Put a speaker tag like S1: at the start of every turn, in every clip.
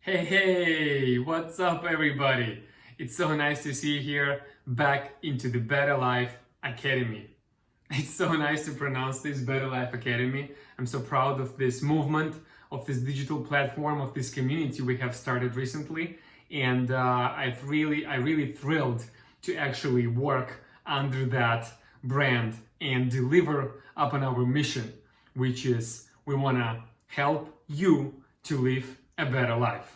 S1: Hey, what's up everybody? It's so nice to see you here back into the Better Life Academy. It's so nice to pronounce this Better Life Academy. I'm so proud of this movement, of this digital platform, of this community we have started recently. And I'm really thrilled to actually work under that brand and deliver upon our mission, which is we want to help you to live a better life.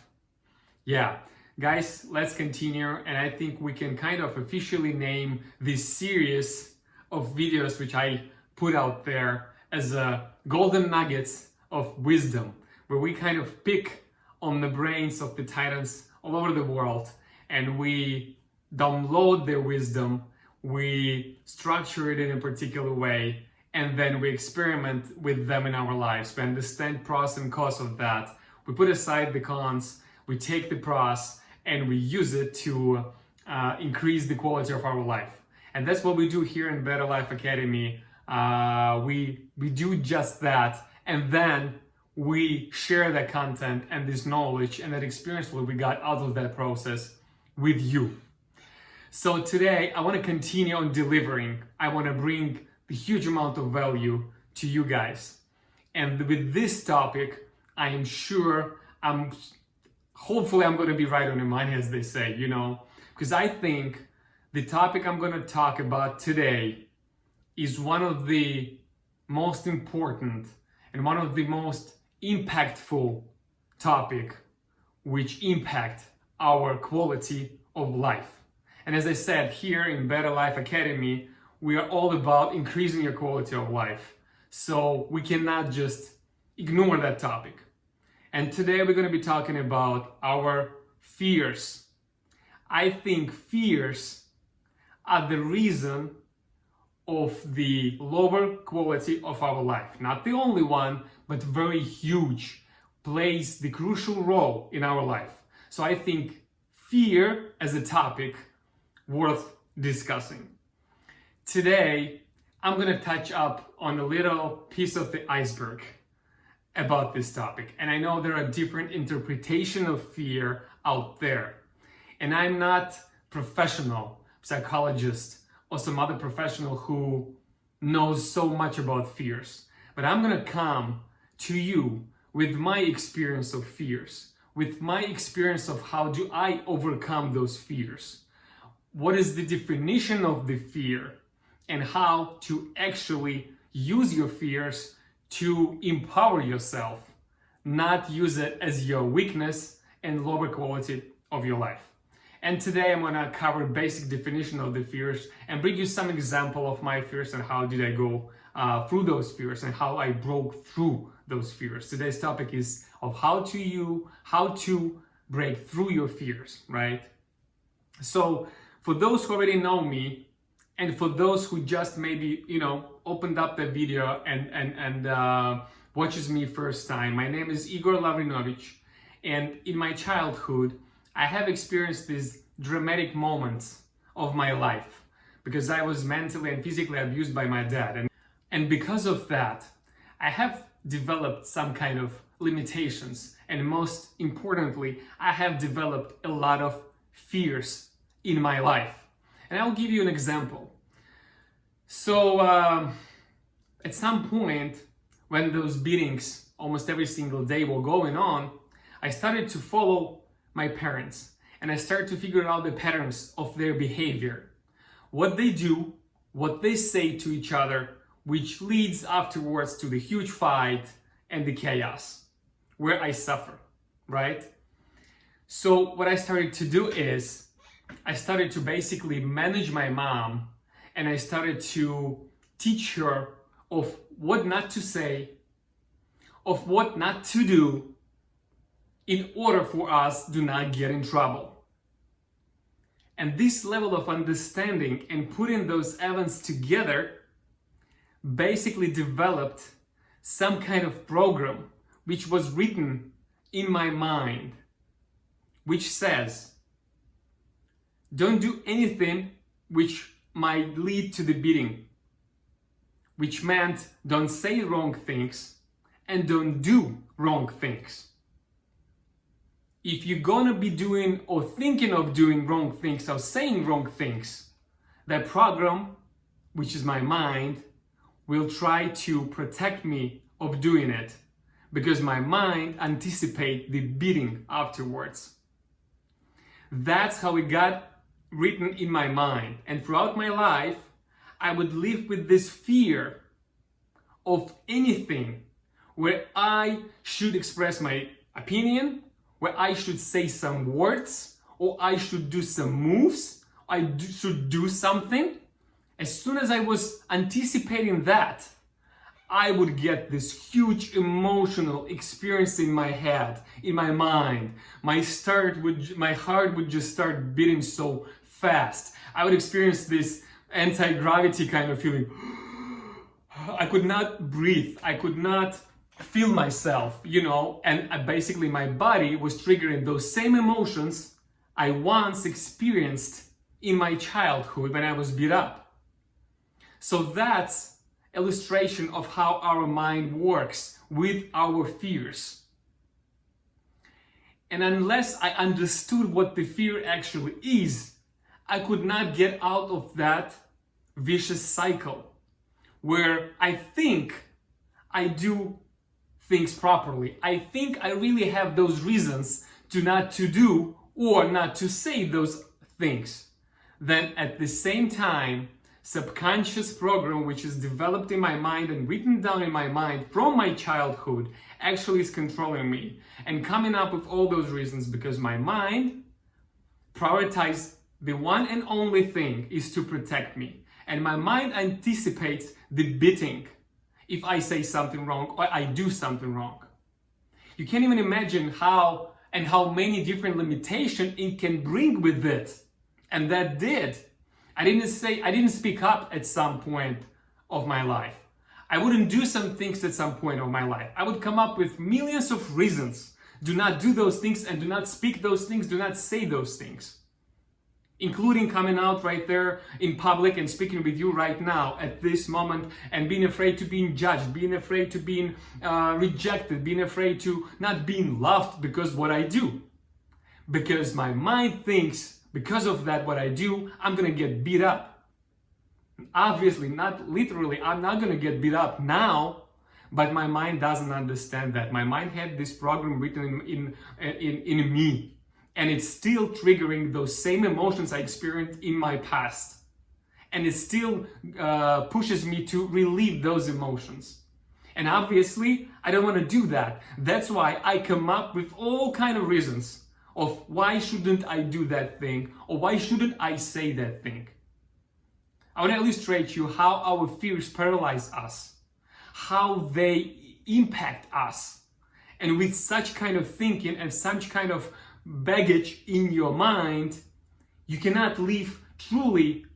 S1: Yeah, guys, let's continue, and I think we can kind of officially name this series of videos which I put out there as golden nuggets of wisdom, where we kind of pick on the brains of the titans all over the world and we download their wisdom, we structure it in a particular way, and then we experiment with them in our lives. We understand pros and cons of that. We put aside the cons, we take the pros, and we use it to increase the quality of our life. And that's what we do here in Better Life Academy. We do just that, and then we share that content and this knowledge and that experience what we got out of that process with you. So today I want to continue on delivering. I want to bring a huge amount of value to you guys. And with this topic, I am sure hopefully I'm going to be right on the money, as they say, because I think the topic I'm going to talk about today is one of the most important and one of the most impactful topic which impact our quality of life. And as I said, here in Better Life Academy, we are all about increasing your quality of life. So we cannot just ignore that topic. And today we're going to be talking about our fears. I think fears are the reason of the lower quality of our life. Not the only one, but very huge, plays the crucial role in our life. So I think fear as a topic worth discussing. Today, I'm going to touch up on a little piece of the iceberg about this topic. And I know there are different interpretations of fear out there. And I'm not professional psychologist or some other professional who knows so much about fears. But I'm going to come to you with my experience of fears, with my experience of how do I overcome those fears. What is the definition of the fear and how to actually use your fears to empower yourself, not use it as your weakness and lower quality of your life. And today I'm gonna cover basic definition of the fears and bring you some example of my fears and how did I go through those fears and how I broke through those fears. Today's topic is of how to break through your fears, right? So for those who already know me, and for those who just maybe, opened up the video and watches me first time, my name is Igor Lavrinovics. And in my childhood, I have experienced these dramatic moments of my life because I was mentally and physically abused by my dad. And because of that, I have developed some kind of limitations. And most importantly, I have developed a lot of fears in my life. And I'll give you an example. So at some point when those beatings almost every single day were going on, I started to follow my parents and I started to figure out the patterns of their behavior, what they do, what they say to each other, which leads afterwards to the huge fight and the chaos where I suffer, right? So what I started to do is I started to basically manage my mom, and I started to teach her of what not to say, of what not to do in order for us to not get in trouble. And this level of understanding and putting those elements together basically developed some kind of program which was written in my mind, which says, don't do anything which might lead to the beating, which meant don't say wrong things and don't do wrong things. if you're gonna be doing or thinking of doing wrong things or saying wrong things, that program, which is my mind, will try to protect me of doing it, because my mind anticipates the beating afterwards. That's how it got written in my mind. And throughout my life, I would live with this fear of anything where I should express my opinion, where I should say some words, or I should do some moves, should do something. As soon as I was anticipating that, I would get this huge emotional experience in my head, in my mind. My heart would just start beating so fast. I would experience this anti-gravity kind of feeling. I could not breathe. I could not feel myself, and basically my body was triggering those same emotions I once experienced in my childhood when I was beat up. So that's illustration of how our mind works with our fears. And unless I understood what the fear actually is, I could not get out of that vicious cycle where I think I do things properly. I think I really have those reasons to not to do or not to say those things. Then at the same time, subconscious program which is developed in my mind and written down in my mind from my childhood actually is controlling me and coming up with all those reasons, because my mind prioritizes the one and only thing is to protect me, and my mind anticipates the beating if I say something wrong or I do something wrong. You can't even imagine how many different limitations it can bring with it. And that did. I didn't speak up at some point of my life. I wouldn't do some things at some point of my life. I would come up with millions of reasons. Do not do those things and do not speak those things, do not say those things. Including coming out right there in public and speaking with you right now at this moment, and being afraid to being judged, being afraid to being rejected, being afraid to not being loved because what I do. Because my mind thinks, because of that, what I do, I'm gonna get beat up. Obviously, not literally, I'm not gonna get beat up now, but my mind doesn't understand that. My mind had this program written in me. And it's still triggering those same emotions I experienced in my past. And it still pushes me to relieve those emotions. And obviously, I don't want to do that. That's why I come up with all kind of reasons of why shouldn't I do that thing, or why shouldn't I say that thing. I want to illustrate you how our fears paralyze us, how they impact us. And with such kind of thinking and such kind of baggage in your mind, you cannot live truly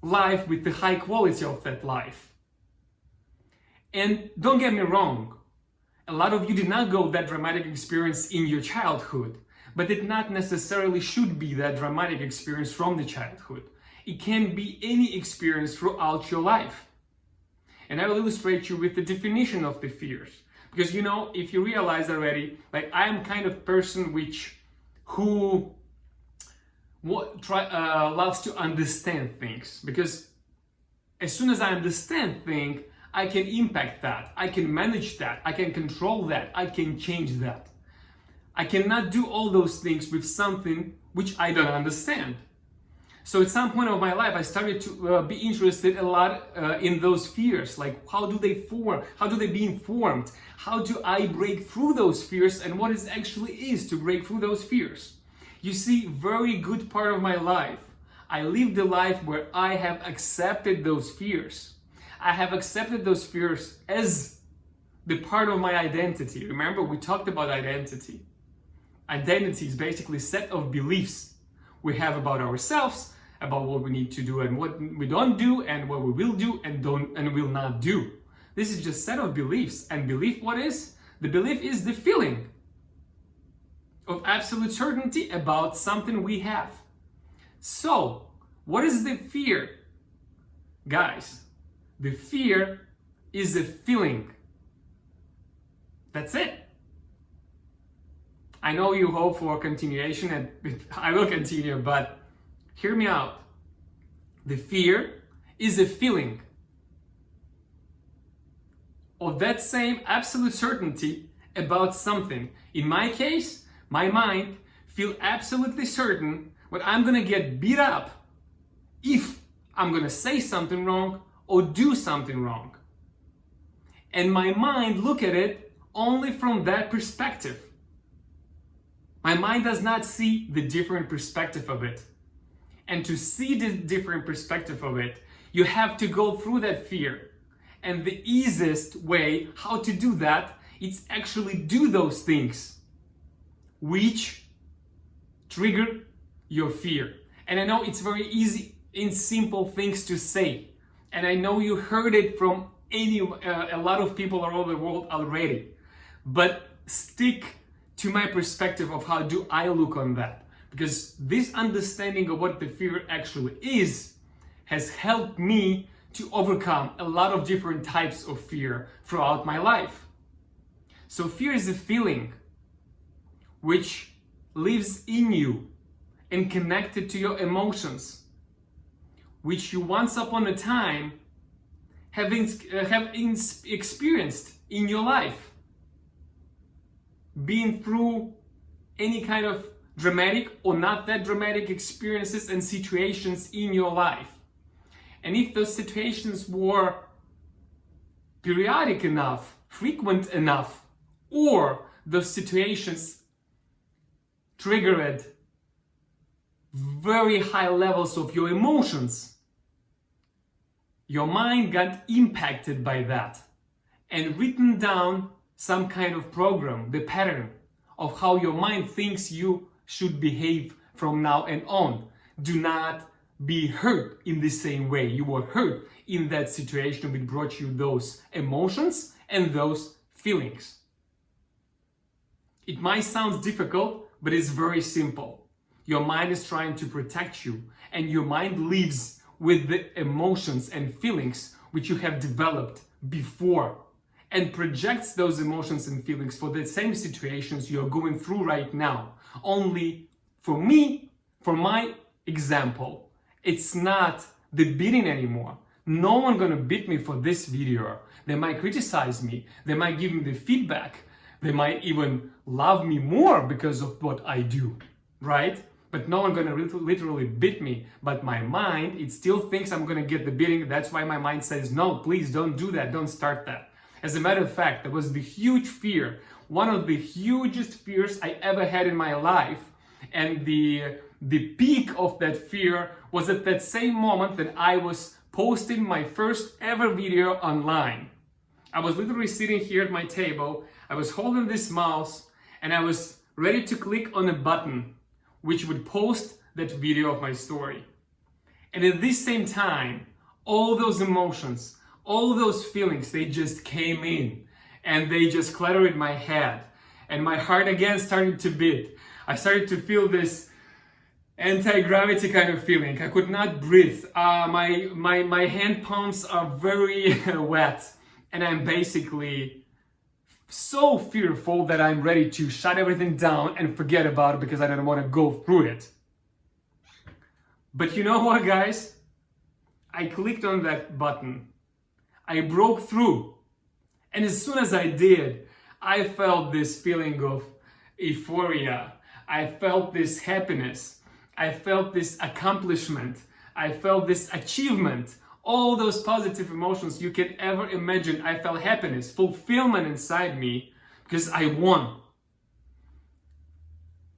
S1: life with the high quality of that life. And don't get me wrong, a lot of you did not go that dramatic experience in your childhood, but it not necessarily should be that dramatic experience from the childhood. It can be any experience throughout your life. And I will illustrate you with the definition of the fears. Because if you realize already, like I am kind of person who loves to understand things, because as soon as I understand things, I can impact that, I can manage that, I can control that, I can change that. I cannot do all those things with something which I don't understand. So at some point of my life, I started to be interested a lot in those fears, like how do they form, how do they be formed, how do I break through those fears, and what it actually is to break through those fears. You see, very good part of my life, I lived a life where I have accepted those fears. I have accepted those fears as the part of my identity. Remember, we talked about identity. Identity is basically a set of beliefs we have about ourselves, about what we need to do and what we don't do, and what we will do and will not do. This is just a set of beliefs. And belief, what is? The belief is the feeling of absolute certainty about something we have. So, what is the fear? Guys, the fear is a feeling. That's it. I know you hope for continuation, and I will continue, but hear me out. The fear is a feeling of that same absolute certainty about something. In my case, my mind feel absolutely certain that I'm gonna get beat up if I'm gonna say something wrong or do something wrong. And my mind look at it only from that perspective. My mind does not see the different perspective of it. And to see the different perspective of it, you have to go through that fear. And the easiest way how to do that is actually do those things which trigger your fear. And I know it's very easy in simple things to say. And I know you heard it from a lot of people all over the world already. But stick to my perspective of how do I look on that. Because this understanding of what the fear actually is has helped me to overcome a lot of different types of fear throughout my life. So fear is a feeling which lives in you and connected to your emotions, which you once upon a time have experienced in your life, being through any kind of dramatic or not that dramatic experiences and situations in your life. And if those situations were periodic enough, frequent enough, or those situations triggered very high levels of your emotions, your mind got impacted by that and written down some kind of program, the pattern of how your mind thinks you should behave from now and on. Do not be hurt in the same way you were hurt in that situation which brought you those emotions and those feelings. It might sound difficult, but it's very simple. Your mind is trying to protect you, and your mind lives with the emotions and feelings which you have developed before, and projects those emotions and feelings for the same situations you're going through right now. Only for me, for my example, it's not the beating anymore. No one gonna beat me for this video. They might criticize me. They might give me the feedback. They might even love me more because of what I do, right? But no one gonna literally beat me. But my mind, it still thinks I'm gonna get the beating. That's why my mind says, no, please don't do that. Don't start that. As a matter of fact, that was the huge fear. One of the hugest fears I ever had in my life. And the peak of that fear was at that same moment that I was posting my first ever video online. I was literally sitting here at my table, I was holding this mouse, and I was ready to click on a button which would post that video of my story. And at this same time, all those emotions, all those feelings, they just came in and they just cluttered my head. And my heart again started to beat. I started to feel this anti-gravity kind of feeling. I could not breathe. My hand palms are very wet. And I'm basically so fearful that I'm ready to shut everything down and forget about it because I don't want to go through it. But you know what, guys? I clicked on that button. I broke through. And as soon as I did, I felt this feeling of euphoria. I felt this happiness. I felt this accomplishment. I felt this achievement. All those positive emotions you can ever imagine. I felt happiness, fulfillment inside me because I won.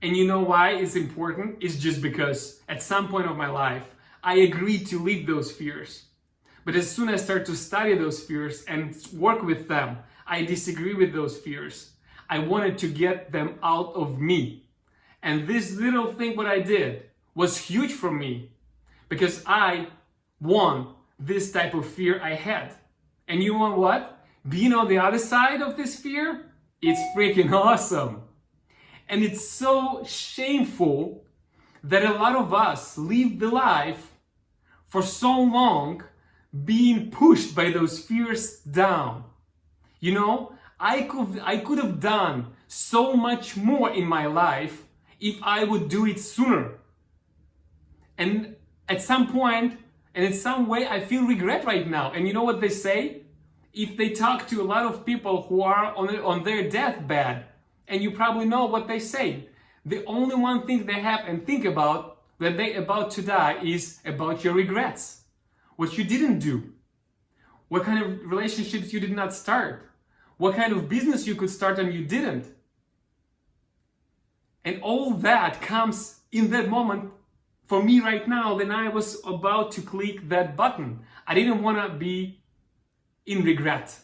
S1: And you know why it's important? It's just because at some point of my life, I agreed to leave those fears. But as soon as I start to study those fears and work with them, I disagree with those fears. I wanted to get them out of me. And this little thing what I did was huge for me because I won this type of fear I had. And you know what? Being on the other side of this fear, it's freaking awesome. And it's so shameful that a lot of us live the life for so long being pushed by those fears down. You know, I could have done so much more in my life if I would do it sooner. And at some point, and in some way, I feel regret right now. And you know what they say? If they talk to a lot of people who are on their deathbed, and you probably know what they say, the only one thing they have and think about that they're about to die is about your regrets. What you didn't do. What kind of relationships you did not start. What kind of business you could start and you didn't. And all that comes in that moment for me right now when I was about to click that button. I didn't want to be in regret.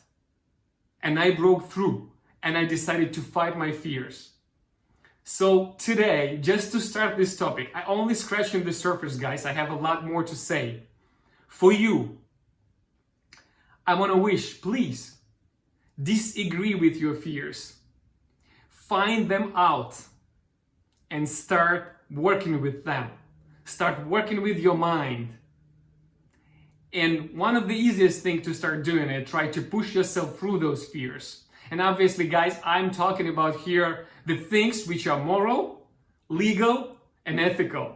S1: And I broke through and I decided to fight my fears. So today, just to start this topic, I only scratched the surface, guys. I have a lot more to say. For you, I want to wish, please, disagree with your fears. Find them out and start working with them. Start working with your mind. And one of the easiest things to start doing it, try to push yourself through those fears. And obviously, guys, I'm talking about here the things which are moral, legal, and ethical.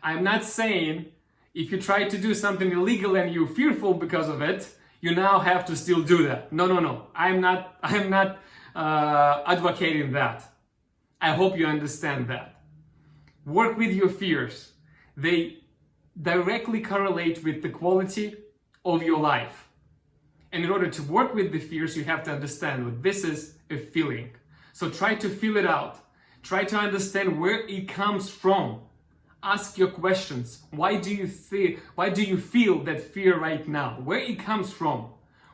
S1: I'm not saying if you try to do something illegal and you're fearful because of it, you now have to still do that. No. I'm not advocating that. I hope you understand that. Work with your fears. They directly correlate with the quality of your life. And in order to work with the fears, you have to understand that this is a feeling. So try to feel it out. Try to understand where it comes from. Ask your questions. Why do you feel that fear right now? Where it comes from?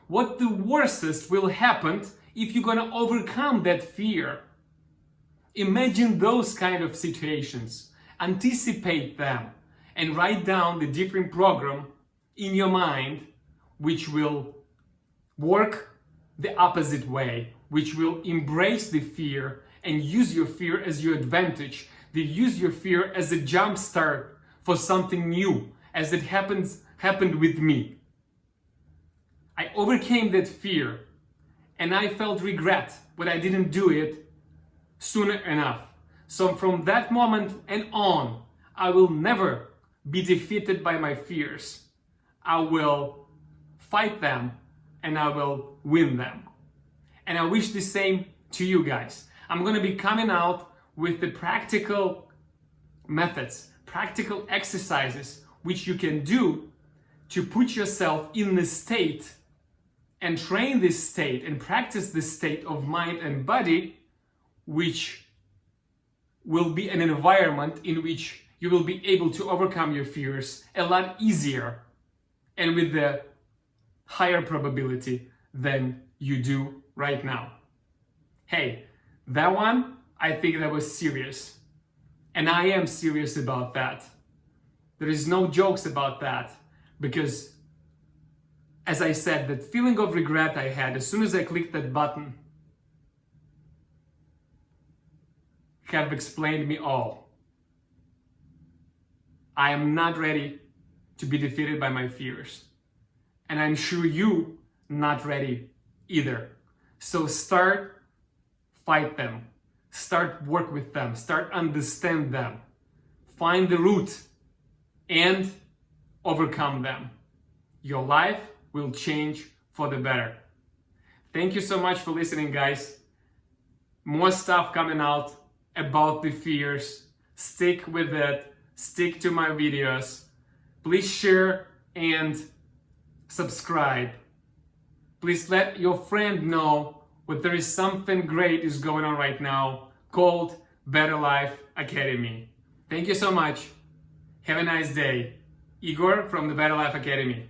S1: What the worstest will happen if you're gonna overcome that fear? Imagine those kind of situations. Anticipate them and write down the different program in your mind which will work the opposite way, which will embrace the fear and use your fear as your advantage. They use your fear as a jump start for something new, as it happened with me. I overcame that fear and I felt regret when I didn't do it sooner enough. So from that moment and on, I will never be defeated by my fears. I will fight them and I will win them. And I wish the same to you guys. I'm going to be coming out with the practical methods, practical exercises which you can do to put yourself in the state and train this state and practice this state of mind and body, which will be an environment in which you will be able to overcome your fears a lot easier and with the higher probability than you do right now. Hey, that one, I think that was serious. And I am serious about that. There is no jokes about that because, as I said, that feeling of regret I had as soon as I clicked that button have explained me all. I am not ready to be defeated by my fears. And I'm sure you not ready either. So start fight them. Start work with them. Start understand them. Find the root and overcome them. Your life will change for the better. Thank you so much for listening, guys. More stuff coming out about the fears. Stick with it. Stick to my videos. Please share and subscribe. Please let your friend know that there is something great is going on right now called Better Life Academy. Thank you so much. Have a nice day. Igor from the Better Life Academy.